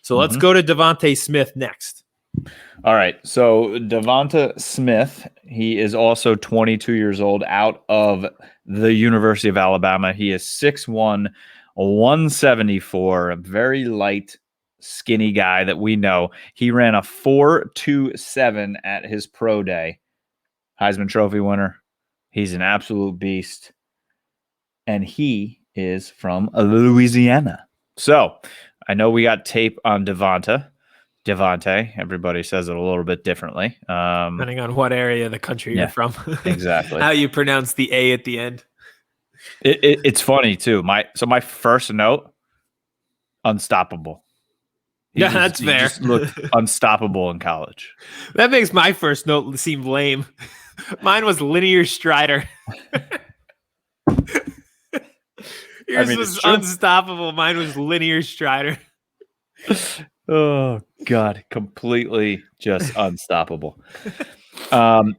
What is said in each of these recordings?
So let's go to DeVonta Smith next. All right. So DeVonta Smith, he is also 22 years old, out of the University of Alabama. He is 6'1", 174, a very light, skinny guy that we know. He ran a 4.27 at his pro day. Heisman Trophy winner. He's an absolute beast. And he is from Louisiana. So I know we got tape on Devonta. Everybody says it a little bit differently. Depending on what area of the country you're from. Exactly. How you pronounce the A at the end. It's funny, too. My first note, unstoppable. That's fair. He just looked unstoppable in college. That makes my first note seem lame. Mine was Linear Strider. Yours was unstoppable. Mine was Linear Strider. Oh, God. Completely just unstoppable. And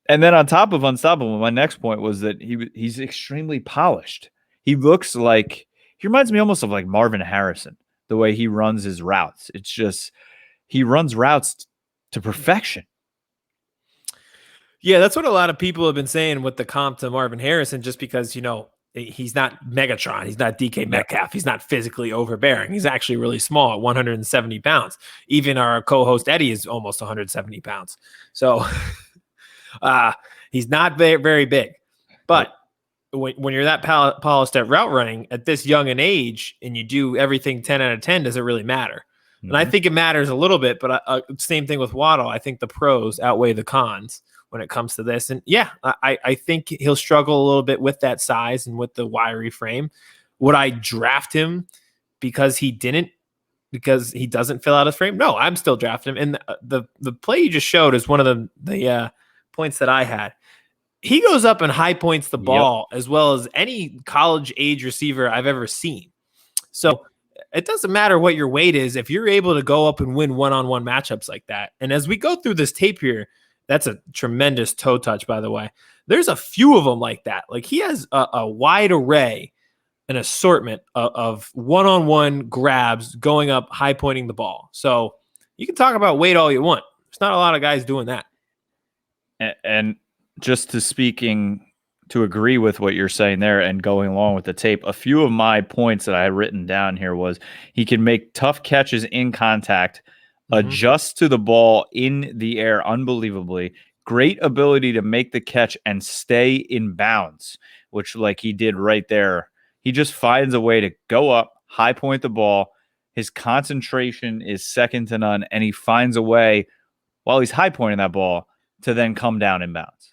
then on top of unstoppable, my next point was that he's extremely polished. He looks like – he reminds me almost of like Marvin Harrison, the way he runs his routes. It's just he runs routes to perfection. Yeah, that's what a lot of people have been saying with the comp to Marvin Harrison, just because, he's not Megatron. He's not DK Metcalf. He's not physically overbearing. He's actually really small at 170 pounds. Even our co-host Eddie is almost 170 pounds. So he's not very, very big. But when you're that polished at route running at this young an age and you do everything 10 out of 10, does it really matter? Mm-hmm. And I think it matters a little bit, but same thing with Waddle. I think the pros outweigh the cons when it comes to this. And yeah, I think he'll struggle a little bit with that size and with the wiry frame. Would I draft him because he doesn't fill out his frame? No, I'm still drafting him. And the play you just showed is one of the points that I had. He goes up and high points the ball as well as any college age receiver I've ever seen. So it doesn't matter what your weight is. If you're able to go up and win one-on-one matchups like that. And as we go through this tape here, that's a tremendous toe touch, by the way. There's a few of them like that. Like he has a wide array, an assortment of one-on-one grabs going up, high pointing the ball. So you can talk about weight all you want. There's not a lot of guys doing that. And just to agree with what you're saying there and going along with the tape, a few of my points that I had written down here was he can make tough catches in contact, adjust to the ball in the air unbelievably, great ability to make the catch and stay in bounds, which like he did right there. He just finds a way to go up, high point the ball. His concentration is second to none, and he finds a way while he's high pointing that ball to then come down in bounds.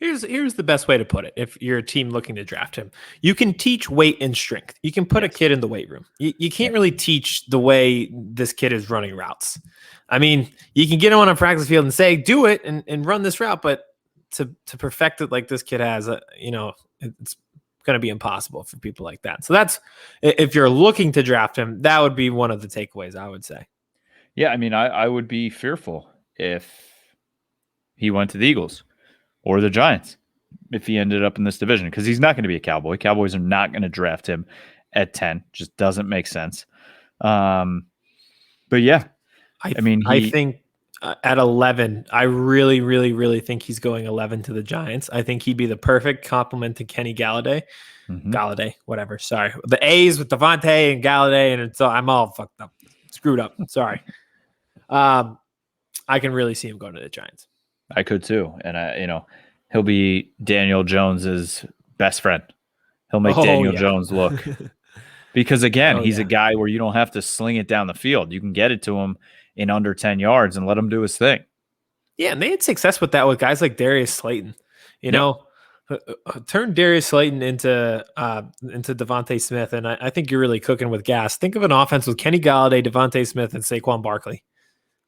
Here's the best way to put it. If you're a team looking to draft him, you can teach weight and strength. You can put a kid in the weight room. You can't really teach the way this kid is running routes. I mean, you can get him on a practice field and say, do it and run this route. But to perfect it like this kid has, it's going to be impossible for people like that. So that's, if you're looking to draft him, that would be one of the takeaways, I would say. Yeah. I mean, I would be fearful if he went to the Eagles or the Giants if he ended up in this division, because he's not going to be a Cowboy. Cowboys are not going to draft him at 10. Just doesn't make sense. But yeah, I think at 11, I really, really, really think he's going 11 to the Giants. I think he'd be the perfect complement to Kenny Galladay. Galladay, whatever. Sorry. The A's with DeVonta and Galladay, and I'm all fucked up. Screwed up. Sorry. I can really see him going to the Giants. I could too. And he'll be Daniel Jones's best friend. He'll make Daniel Jones look, because again, he's a guy where you don't have to sling it down the field. You can get it to him in under 10 yards and let him do his thing. Yeah. And they had success with that with guys like Darius Slayton, turn Darius Slayton into DeVonta Smith. And I think you're really cooking with gas. Think of an offense with Kenny Galladay, DeVonta Smith, and Saquon Barkley.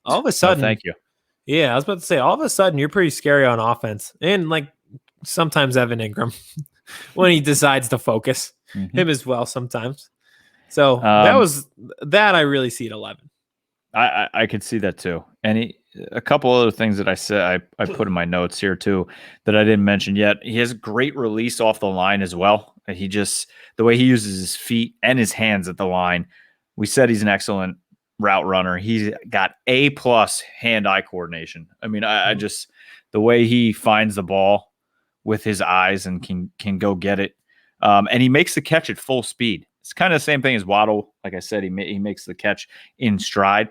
All of a sudden, thank you. Yeah, I was about to say, all of a sudden, you're pretty scary on offense. And, like, sometimes Evan Ingram when he decides to focus. Him as well sometimes. So that I really see at 11. I could see that too. And a couple other things that I said, I put in my notes here too that I didn't mention yet. He has great release off the line as well. The way he uses his feet and his hands at the line. We said he's an excellent route runner. He's got A+ hand-eye coordination. I mean, I just the way he finds the ball with his eyes and can go get it, and he makes the catch at full speed. It's kind of the same thing as Waddle. Like I said, he makes the catch in stride.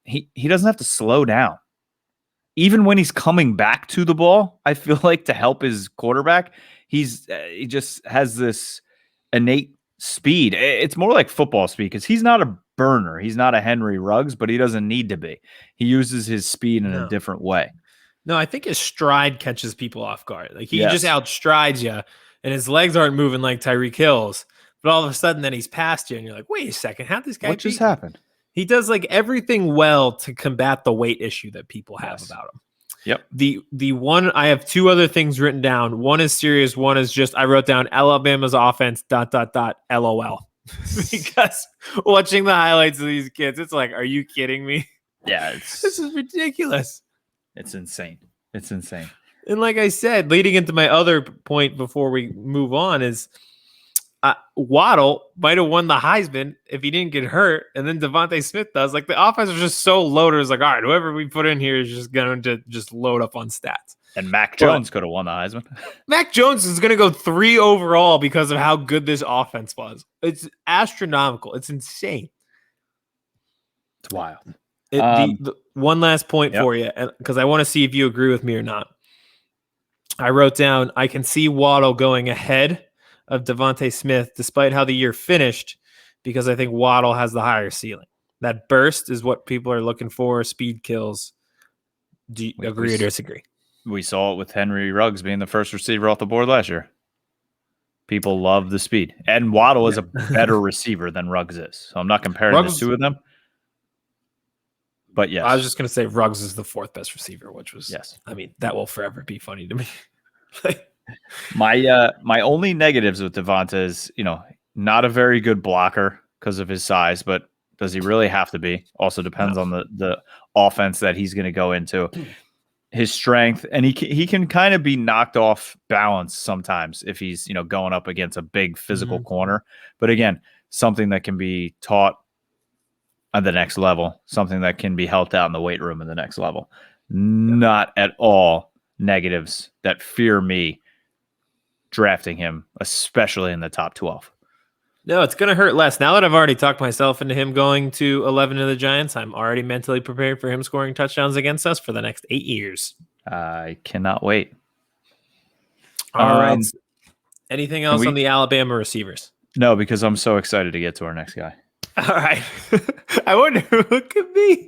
He doesn't have to slow down. Even when he's coming back to the ball, I feel like to help his quarterback, he just has this innate speed. It's more like football speed because he's not a burner. He's not a Henry Ruggs, but he doesn't need to be. He uses his speed in a different way. No, I think his stride catches people off guard. Like he just outstrides you, and his legs aren't moving like Tyreek Hill's. But all of a sudden, then he's past you, and you're like, "Wait a second, how'd this guy? What just happened?" He does like everything well to combat the weight issue that people have about him. Yep. The one I have two other things written down. One is serious. One is just I wrote down Alabama's offense. ... LOL. Because watching the highlights of these kids, it's like, are you kidding me? Yeah, this is ridiculous. It's insane. It's insane. And like I said, leading into my other point before we move on is Waddle might have won the Heisman if he didn't get hurt, and then DeVonta Smith does. Like the offense was just so loaded. It's like, all right, whoever we put in here is just going to just load up on stats. And Mac Jones could have won the Heisman. Mac Jones is going to go 3 overall because of how good this offense was. It's astronomical. It's insane. It's wild. The one last point for you, because I want to see if you agree with me or not. I wrote down, I can see Waddle going ahead of DeVonta Smith, despite how the year finished, because I think Waddle has the higher ceiling. That burst is what people are looking for. Speed kills. Do you agree or disagree? We saw it with Henry Ruggs being the first receiver off the board last year. People love the speed. And Waddle is a better receiver than Ruggs is. So I'm not comparing the two of them. But yes. I was just going to say Ruggs is the 4th best receiver, which was, yes. I mean, that will forever be funny to me. My only negatives with DeVonta is, not a very good blocker because of his size, but does he really have to be? Also depends on the offense that he's going to go into. His strength, and he can kind of be knocked off balance sometimes if he's going up against a big physical corner. But again, something that can be taught at the next level, something that can be helped out in the weight room in the next level. Not at all negatives that fear me drafting him, especially in the top 12. No, it's going to hurt less. Now that I've already talked myself into him going to 11 of the Giants, I'm already mentally prepared for him scoring touchdowns against us for the next 8 years. I cannot wait. All right. Anything else on the Alabama receivers? No, because I'm so excited to get to our next guy. All right. I wonder who it could be.